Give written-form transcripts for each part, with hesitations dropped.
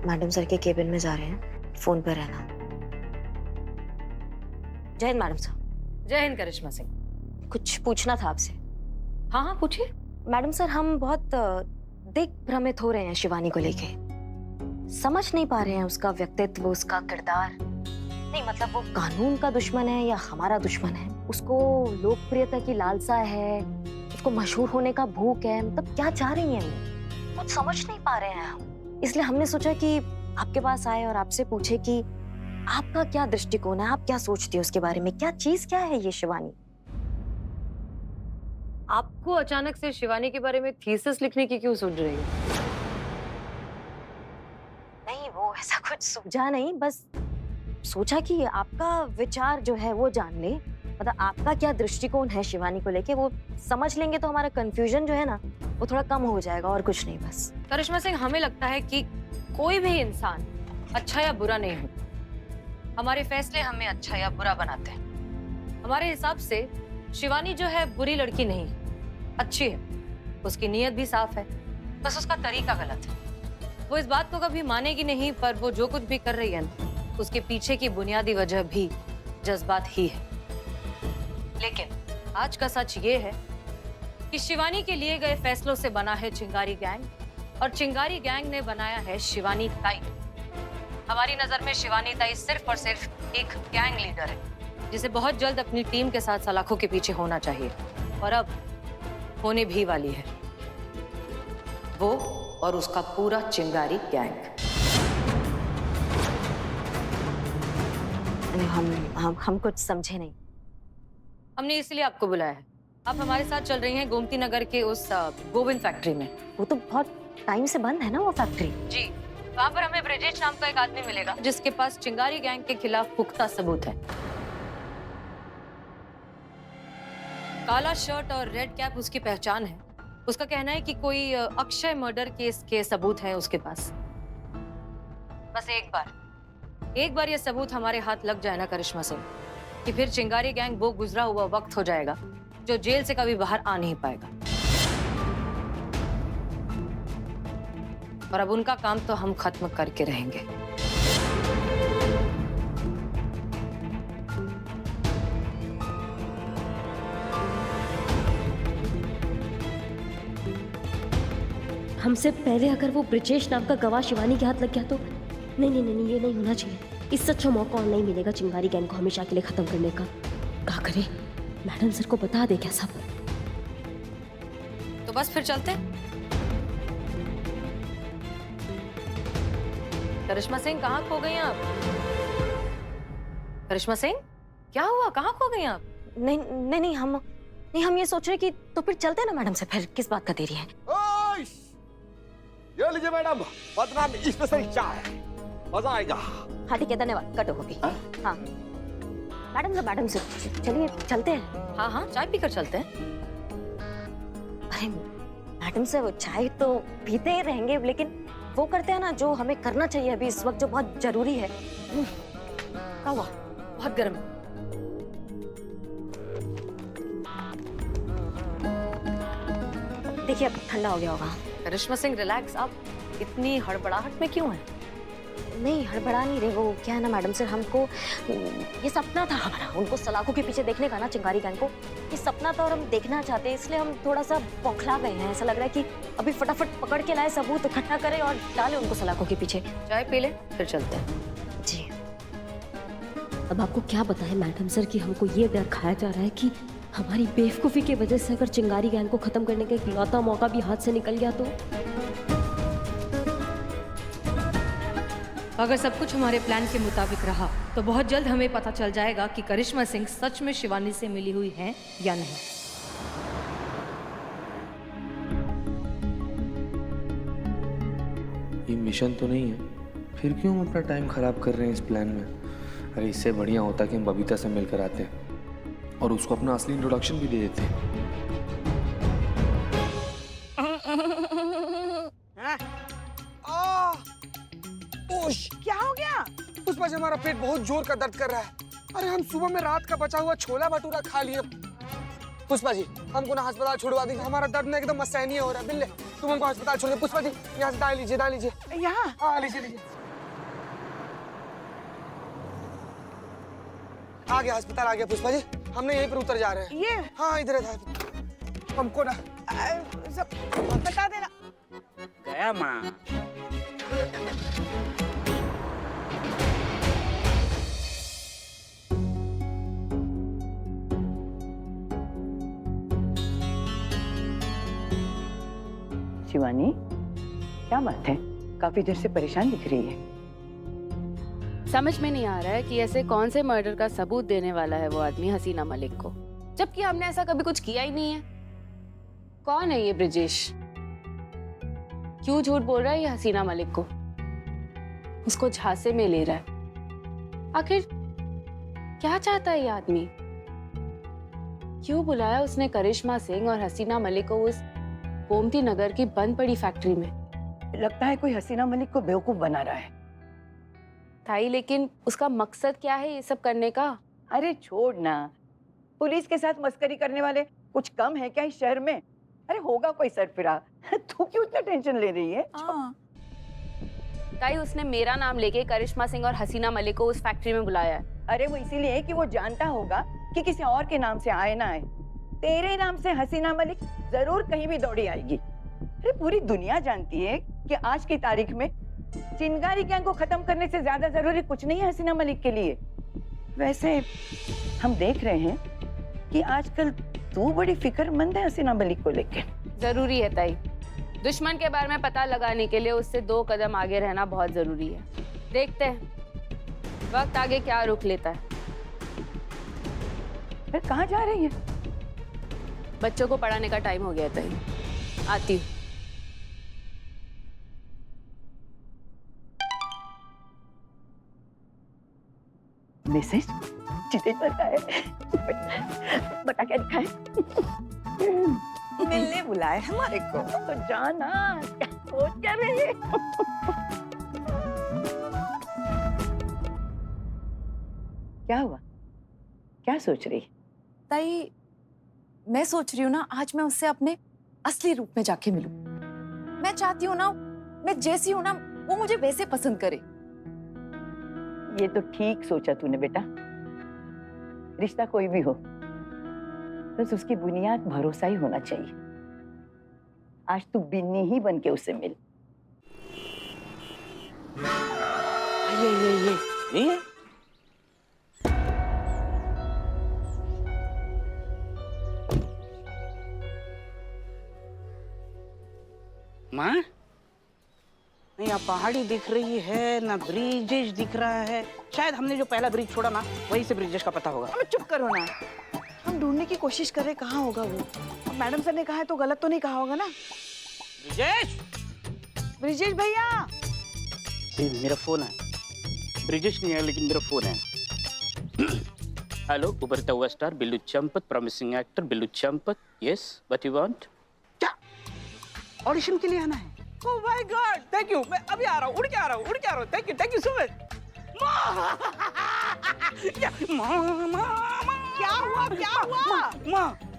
Madam sir के cabin में जा रहे हैं, फोन पर रहना। जय हिंद मैडम सर। जय हिंद करिश्मा सिंह। कुछ पूछना था आपसे। हाँ हाँ पूछिए। मैडम सर, हम बहुत दिग्भ्रमित हो रहे हैं शिवानी को लेके। समझ नहीं पा रहे हैं उसका व्यक्तित्व, उसका किरदार। नहीं मतलब वो कानून का दुश्मन है या हमारा दुश्मन है? उसको लोकप्रियता की लालसा है, उसको मशहूर होने का भूख है, मतलब क्या चाह रही हैं वो? कुछ समझ नहीं पा रहे हैं हम। इसलिए हमने सोचा कि आपके पास आए और आपसे पूछे कि आपका क्या दृष्टिकोण है, आप क्या सोचती हो उसके बारे में? क्या चीज, क्या है ये शिवानी? आपको अचानक से शिवानी के बारे में थीसिस लिखने की क्यों सूझ रही है? नहीं वो ऐसा कुछ सूझा नहीं, बस सोचा कि आपका विचार जो है वो जान ले। मतलब आपका क्या दृष्टिकोण है शिवानी को लेके, वो समझ लेंगे तो हमारा कंफ्यूजन जो है ना वो थोड़ा कम हो जाएगा, और कुछ नहीं बस। करिश्मा सिंह, हमें लगता है कि कोई भी इंसान अच्छा या बुरा नहीं हो। हमारे फैसले हमें अच्छा या बुरा बनाते हैं। हमारे हिसाब से शिवानी जो है बुरी लड़की नहीं है, अच्छी है। उसकी नीयत भी साफ है, बस उसका तरीका गलत है। वो इस बात को कभी मानेगी नहीं, पर वो जो कुछ भी कर रही है ना, उसके पीछे की बुनियादी वजह भी जज्बात ही है। लेकिन आज का सच ये है कि शिवानी के लिए गए फैसलों से बना है चिंगारी गैंग, और चिंगारी गैंग ने बनाया है शिवानी ताई। हमारी नजर में शिवानी ताई सिर्फ और सिर्फ एक गैंग लीडर है, जिसे बहुत जल्द अपनी टीम के साथ सलाखों के पीछे होना चाहिए, और अब होने भी वाली है। वो और उसका पूरा चिंगारी गैंग। हम कुछ समझे नहीं। हमने इसलिए आपको बुलाया है। आप हमारे साथ चल रही हैं गोमती नगर के उस गोविंद फैक्ट्री में। वो तो बहुत टाइम से बंद है ना वो फैक्ट्री। जी, वहाँ पर हमें ब्रिजेश नाम का एक आदमी मिलेगा, जिसके पास चिंगारी गैंग के खिलाफ पुख्ता सबूत है। काला शर्ट और रेड कैप उसकी पहचान है। उसका कहना है कि कोई अक्षय मर्डर केस के सबूत हैं उसके पास। बस एक बार ये सबूत हमारे हाथ लग जाए ना करिश्मा सिंह, कि फिर चिंगारी गैंग वो गुजरा हुआ वक्त हो जाएगा जो जेल से कभी बाहर आ नहीं पाएगा। और अब उनका काम तो हम खत्म करके रहेंगे। हमसे पहले अगर वो ब्रिजेश नाम का गवाह शिवानी के हाथ लग गया तो नहीं नहीं नहीं, ये नहीं होना चाहिए। इससे अच्छा मौका और नहीं मिलेगा चिंगारी गैंग को हमेशा के लिए खत्म करने का। क्या करे, मैडम सर को बता दे क्या सब? तो बस फिर चलते। करिश्मा सिंह, कहाँ खो गई आप? करिश्मा सिंह, क्या हुआ, कहाँ खो गई आप? नहीं, हम ये सोच रहे कि तो फिर चलते ना मैडम से, फिर किस बात का देरी है? ये लीजिए मैडम, बदनाम स्पेशल चाय, मजा आएगा। हाँ ठीक है, धन्यवाद। कट हो गई। हाँ मैडम से चलिए चलते हैं। हाँ हाँ, चाय पीकर चलते हैं। अरे मैडम से वो चाय तो पीते ही रहेंगे, लेकिन वो करते हैं ना जो हमें करना चाहिए अभी इस वक्त, जो बहुत जरूरी है। क्या हुआ? बहुत गर्म। देखिए अब ठंडा हो गया होगा। करिश्मा सिंह रिलैक्स। आप इतनी हड़बड़ाहट में क्यों हैं? नहीं हड़बड़ा नहीं रहे। वो क्या है ना मैडम सर, हमको ये सपना था हमारा उनको सलाखों के पीछे देखने का ना, चिंगारी गैंग को। ये सपना था और हम देखना चाहते हैं, इसलिए हम थोड़ा सा बौखला गए हैं। ऐसा लग रहा है कि अभी फटाफट पकड़ के लाए सबूत, इकट्ठा करें और डालें उनको सलाखों के पीछे। चाय पी ले फिर चलते हैं। जी। अब आपको क्या बताएं मैडम सर कि हमको ये डर खाया जा रहा है कि हमारी बेवकूफ़ी की वजह से अगर चिंगारी गैंग को खत्म करने का इकलौता मौका भी हाथ से निकल गया तो? अगर सब कुछ हमारे प्लान के मुताबिक रहा तो बहुत जल्द हमें पता चल जाएगा कि करिश्मा सिंह सच में शिवानी से मिली हुई हैं या नहीं। ये मिशन तो नहीं है, फिर क्यों हम अपना टाइम खराब कर रहे हैं इस प्लान में? अरे इससे बढ़िया होता कि हम बबीता से मिलकर आते और उसको अपना असली इंट्रोडक्शन भी दे देते। क्या हो गया? उस पर हमारा पेट बहुत जोर का दर्द कर रहा है। अरे हम सुबह में रात का बचा हुआ छोला भटूरा खा लिए। पुष्पा जी, हमको ना अस्पताल छुड़वा दीजिए, हमारा दर्द ना एकदम असहनीय हो रहा है। बिल्ले तुम हमको अस्पताल छोड़ दे। पुष्पा जी यहाँ से दाएं लीजिए। यहाँ हाँ लीजिए। आ गया अस्पताल, आ गया पुष्पा जी। हमने यहीं पर उतर जा रहे हैं। ये हाँ इधर है। हमको ना सब बता देना। गया माँ। शिवानी, क्या बात है? काफी देर से परेशान दिख रही है। समझ में नहीं आ रहा है कि ऐसे कौन से मर्डर का सबूत देने वाला है वो आदमी हसीना मलिक को, जबकि हमने ऐसा कभी कुछ किया ही नहीं है। कौन है ये ब्रिजेश? क्यों झूठ बोल रहा है ये हसीना मलिक को? उसको झांसे में ले रहा है। आखिर क्या चाहता है ये आदमी? क्यों बुलाया उसने करिश्मा सिंह और हसीना मलिक को उस गोमती नगर की बंद पड़ी फैक्ट्री में? लगता है कोई हसीना मलिक को बेवकूफ बना रहा है। ताई, लेकिन उसका मकसद क्या है ये सब करने का? अरे छोड़ ना, पुलिस के साथ मस्करी करने वाले कुछ कम है क्या इस शहर में? अरे होगा कोई सरफिरा। तू क्यों इतना टेंशन ले रही है? ताई, उसने मेरा नाम लेके करिश्मा सिंह और हसीना मलिक को उस फैक्ट्री में बुलाया है। अरे वो इसीलिए कि वो जानता होगा कि किसी और के नाम से आए ना आए। तेरे नाम से हसीना मलिक जरूर कहीं भी दौड़ी आएगी। अरे पूरी दुनिया जानती है कि आज की तारीख में चिंगारी गैंग को खत्म करने से ज्यादा जरूरी कुछ नहीं है हसीना मलिक के लिए। वैसे हम देख रहे हैं कि आजकल तू बड़ी फिक्रमंद है हसीना मलिक को लेकर। जरूरी है ताई, दुश्मन के बारे में पता लगाने के लिए उससे 2 कदम आगे रहना बहुत जरूरी है। देखते हैं वक्त आगे क्या रुख लेता है। फिर कहाँ जा रही है? बच्चों को पढ़ाने का टाइम हो गया है ताई, आती हूँ। मैसेज जितेश का है। बता क्या लिखा है? मिलने बुलाए हमारे को। तो जाना, क्या सोच क्या रही है? क्या हुआ? क्या सोच रही? ताई, मैं सोच रही हूँ ना, आज मैं उससे अपने असली रूप में जाके मिलूं। मैं चाहती हूँ ना, मैं जैसी हूँ ना वो मुझे वैसे पसंद करे। ये तो ठीक सोचा तूने बेटा। रिश्ता कोई भी हो, बस उसकी बुनियाद भरोसा ही होना चाहिए। आज तू बिन्नी ही बन के उससे मिल। ये माँ, नहीं यहाँ पहाड़ी दिख रही है ना, ब्रिजेश दिख रहा है। शायद हमने जो पहला ब्रिज छोड़ा ना वहीं से ब्रिजेश का पता होगा। अब चुप करो ना, हम ढूंढने की कोशिश कर रहे, कहाँ होगा वो? मैडम सर ने कहा है तो गलत तो नहीं कहा होगा ना? ब्रिजेश, ब्रिजेश भैया। मेरा फोन है। ब्रिजेश नहीं है लेकिन मेरा फोन है। हेलो, उभरता हुआ star Billu Champat, promising actor Billu Champat. Yes, what you want? क्या ऑडिशन के लिए आना है? Oh my God, thank you. मैं अभी आ रहा हूँ, उड़ के आ रहा हूँ। Thank you so much.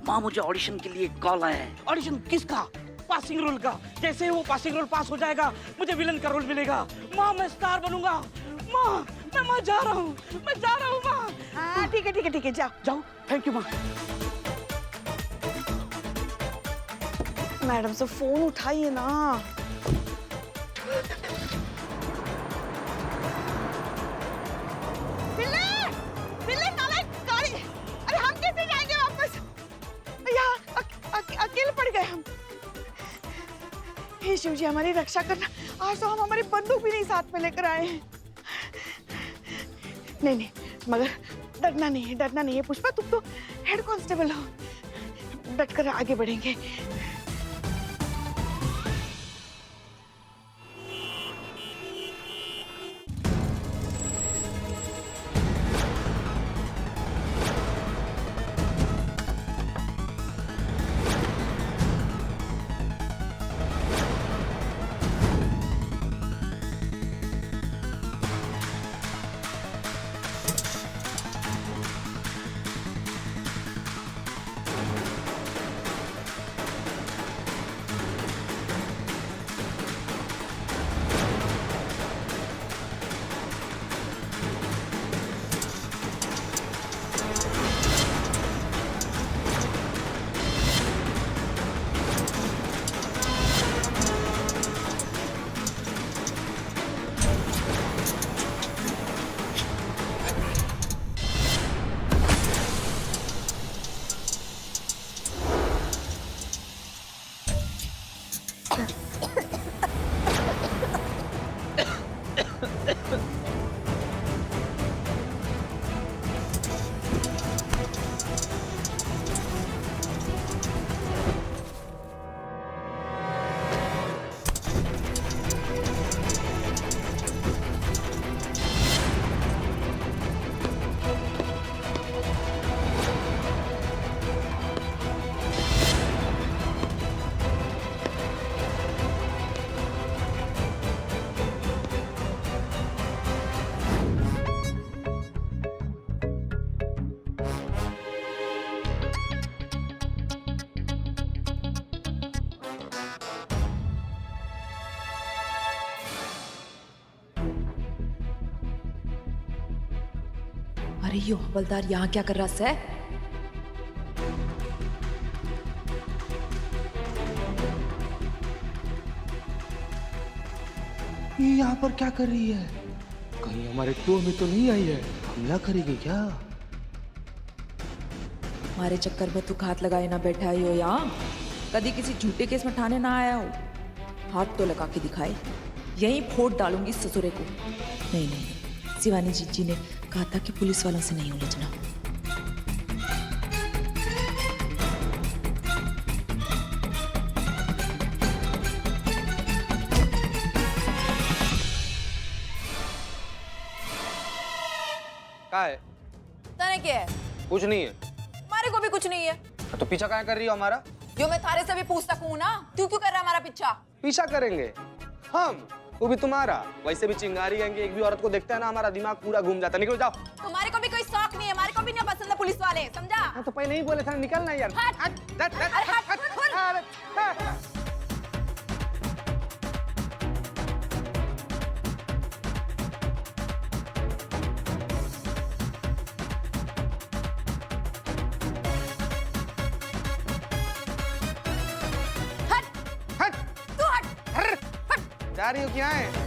माँ, मुझे ऑडिशन के लिए कॉल आया है। ऑडिशन किसका? पासिंग रोल का। जैसे वो पासिंग रोल पास हो जाएगा मुझे विलन का रोल मिलेगा। माँ, मैं स्टार बनूंगा। माँ, मैं जा रहा हूँ माँ। हाँ ठीक है, जाओ। थैंक यू माँ। मैडम से फोन उठाइए ना। बिल्ले काला गाड़ी। अरे हम कैसे जाएंगे वापस? यहाँ अकेले पड़ गए हम। हे शिव जी, हमारी रक्षा करना। आज तो हम हमारी बंदूक भी नहीं साथ में लेकर आए हैं। नहीं, मगर डरना नहीं है पुष्पा, तुम तो हेड कांस्टेबल हो। डटकर आगे बढ़ेंगे। अरे यो हवलदार यहाँ क्या कर रहा है? ये यहाँ पर क्या कर रही है? कहीं हमारे टूर में तो नहीं आई है? हमला करेगी क्या? हमारे चक्कर में तू हाथ लगाए ना बैठा ही हो यहाँ। कभी किसी झूठे केस में ठाणे ना आया हो। हाथ तो लगा के दिखाए, यहीं फोड़ डालूंगी ससुरे को। नहीं नहीं, शिवानी जीजी ने कहा था कि पुलिस वालों से नहीं उलझना। क्या है? तने क्या है? कुछ नहीं है। हमारे को भी कुछ नहीं है। तो पीछा क्या कर रही हो हमारा? जो मैं थारे से भी पूछ सकूं ना, तू क्यों कर रहा है हमारा पीछा? पीछा करेंगे हम, वो भी तुम्हारा। वैसे भी चिंगारी गैंग की एक भी औरत को देखता है ना, हमारा दिमाग पूरा घूम जाता है। निकलो जाओ। तुम्हारे को भी कोई शौक नहीं है, हमारे को भी नहीं पसंद है पुलिस वाले, समझा? हाँ, तो पहले ही बोले था निकलना यार। हट। हट, हट, हट, अरे हट, हट, खुल। अरे, हट। हट, तू हट। हट, हट। जा रही हो क्या है?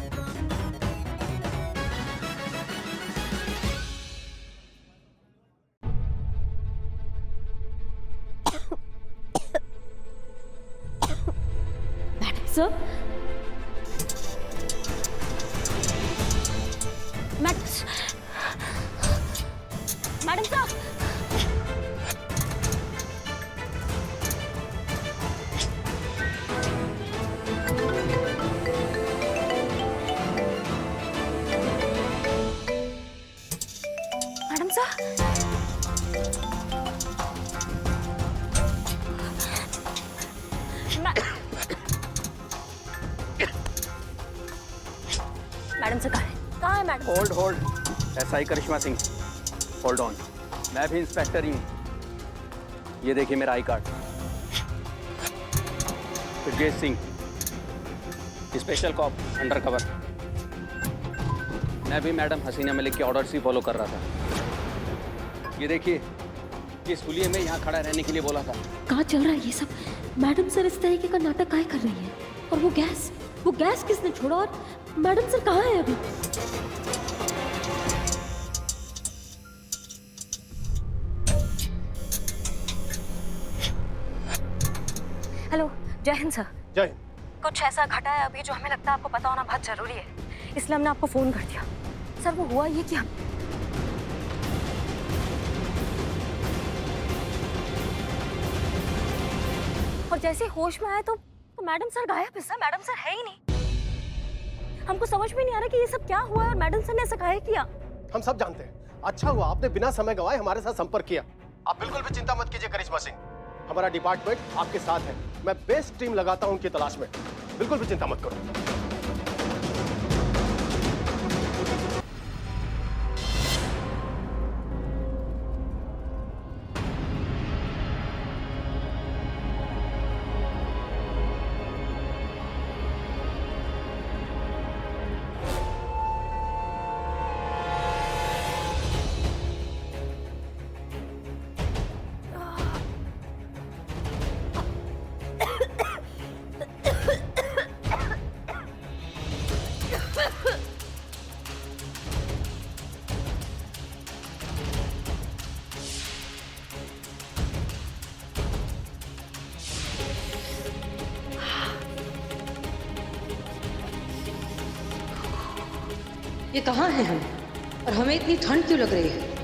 सर, मैडम साहब, मैडम साहब, मैडम से कहाँ है madam? Hold hold, SI Karishma Singh, hold on. मैं भी इंस्पेक्टर ही हूँ। ये देखिए मेरा I card. Brijesh Singh, special cop, undercover. मैं भी मैडम हसीना मलिक के ऑर्डर्स ही फॉलो कर रहा था। ये देखिए, इस हुलिये में यहाँ खड़ा रहने के लिए बोला था। कहाँ चल रहा है ये सब? मैडम सर इस तरीके का नाटक काहे कर रही है? और वो गैस किसने छोड़ा? और मैडम सर कहाँ है अभी? हेलो, जय हिंद सर। जय हिंद। कुछ ऐसा घटा है अभी जो हमें लगता है आपको पता होना बहुत जरूरी है, इसलिए हमने आपको फोन कर दिया। सर वो हुआ ये कि हम और जैसे होश में आए तो मैडम सर गायब है सर। मैडम सर है ही नहीं। हमको समझ में नहीं आ रहा कि ये सब क्या हुआ है और मैडम सर ने ऐसा काहे किया। हम सब जानते हैं। अच्छा हुआ आपने बिना समय गंवाए हमारे साथ संपर्क किया। आप बिल्कुल भी चिंता मत कीजिए करिश्मा सिंह, हमारा डिपार्टमेंट आपके साथ है। मैं बेस्ट टीम लगाता हूं उनकी तलाश में, बिल्कुल भी चिंता मत करो। ये कहाँ हैं हम? और हमें इतनी ठंड क्यों लग रही है?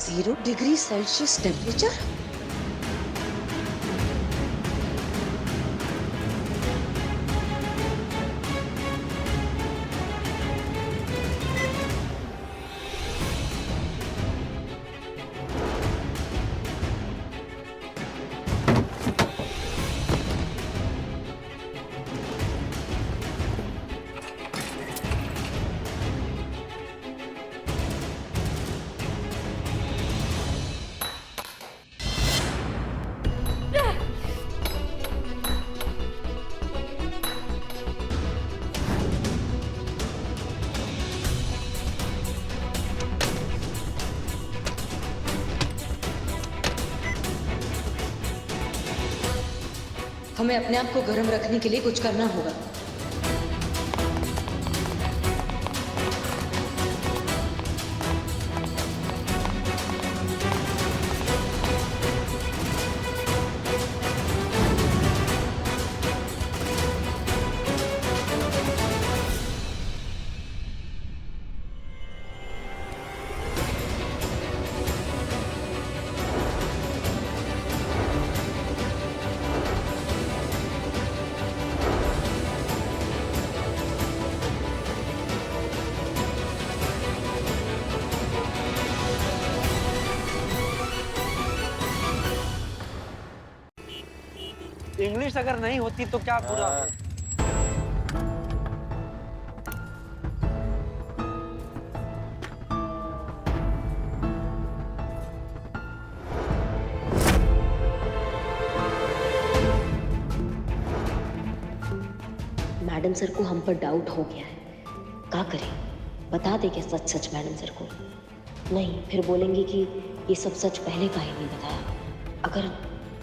Zero degree Celsius temperature. हमें अपने आप को गर्म रखने के लिए कुछ करना होगा। इंग्लिश अगर नहीं होती तो क्या बुरा। मैडम सर को हम पर डाउट हो गया है, क्या करें? बता दे क्या सच सच मैडम सर को? नहीं, फिर बोलेंगे कि ये सब सच पहले का ही नहीं बताया।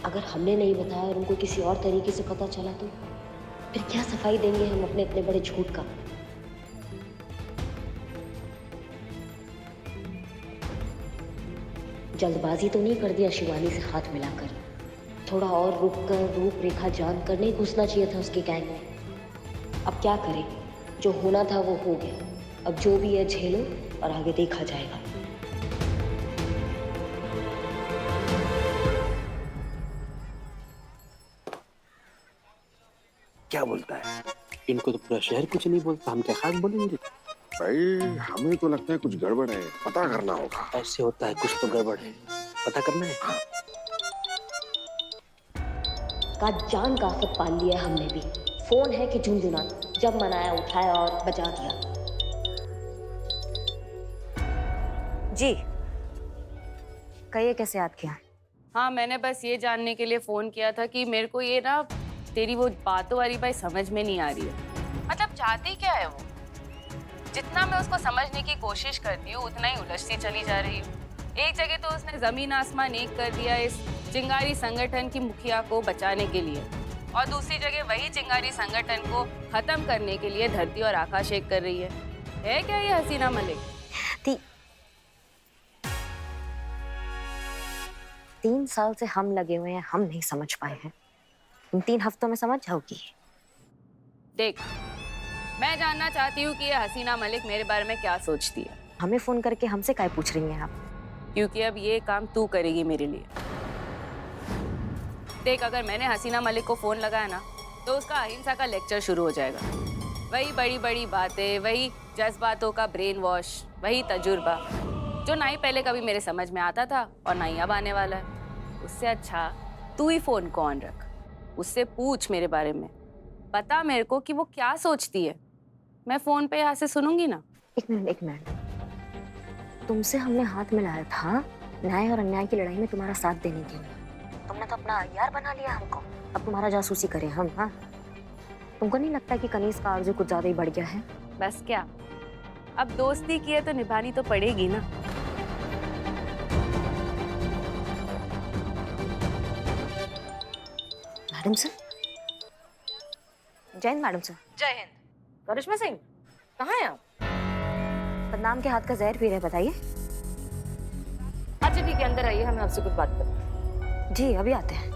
अगर हमने नहीं बताया और उनको किसी और तरीके से पता चला तो फिर क्या सफाई देंगे हम अपने इतने बड़े झूठ का? जल्दबाजी तो नहीं कर दिया शिवानी से हाथ मिलाकर? थोड़ा और रुक कर रूपरेखा जानकर नहीं घुसना चाहिए था उसके गैंग में? अब क्या करें, जो होना था वो हो गया। अब जो भी है झेलो और आगे देखा जाएगा। क्या बोलता है? इनको तो पूरा शहर कुछ नहीं बोलता, हम क्या खास बोलेंगे? भाई हमें तो लगता है कुछ गड़बड़ है, पता करना होगा। ऐसे होता है, कुछ तो गड़बड़ है, पता करना है। का जान का आफत पाल लिया हमने भी। फोन है कि झुंझुना, जब मनाया उठाया और बजा दिया। जी कहिए, कैसे याद किया? हाँ, मैंने बस ये जानने के लिए फोन किया था कि मेरे को ये ना तेरी वो बातों वाली बात समझ में नहीं आ रही है। मतलब चाहती क्या है वो? जितना मैं उसको समझने की कोशिश करती हूँ उतना ही उलझती चली जा रही हूँ। एक जगह तो उसने जमीन आसमान एक कर दिया इस चिंगारी संगठन की मुखिया को बचाने के लिए, और दूसरी जगह वही चिंगारी संगठन को खत्म करने के लिए धरती और आकाश एक कर रही है क्या ये हसीना मलिक? 3 साल से हम लगे हुए हैं, हम नहीं समझ पाए हैं। इन 3 हफ्तों में समझ जाओगी। देख, मैं जानना चाहती हूँ कि ये हसीना मलिक मेरे बारे में क्या सोचती है। हमें फोन करके हमसे काहे पूछ रही हैं आप? क्योंकि अब ये काम तू करेगी मेरे लिए। देख, अगर मैंने हसीना मलिक को फोन लगाया ना तो उसका अहिंसा का लेक्चर शुरू हो जाएगा। वही बड़ी बड़ी बातें, वही जज्बातों का ब्रेन वॉश, वही तजुर्बा जो ना ही पहले कभी मेरे समझ में आता था और ना ही अब आने वाला है। उससे अच्छा तू ही फोन को ऑन रख, उससे पूछ मेरे बारे में, बता मेरे को कि वो क्या सोचती है। मैं फोन पे यहाँ से सुनूंगी ना। एक मिनट, तुमसे हमने हाथ मिलाया था न्याय और अन्याय की लड़ाई में तुम्हारा साथ देने के लिए। तुमने तो अपना यार बना लिया हमको, अब तुम्हारा जासूसी करें हम? हाँ, तुमको नहीं लगता कि कनीज का आर्जू कुछ ज्यादा ही बढ़ गया है? बस क्या, अब दोस्ती की है तो निभानी तो पड़ेगी ना। मैडम सर, जय हिंद। मैडम सर, जय हिंद। करिश्मा सिंह कहाँ हैं आप? बदनाम के हाथ का जहर पी रहे, बताइए। अच्छा ठीक है, अंदर आइए, हमें आपसे कुछ बात करनी है। जी अभी आते हैं।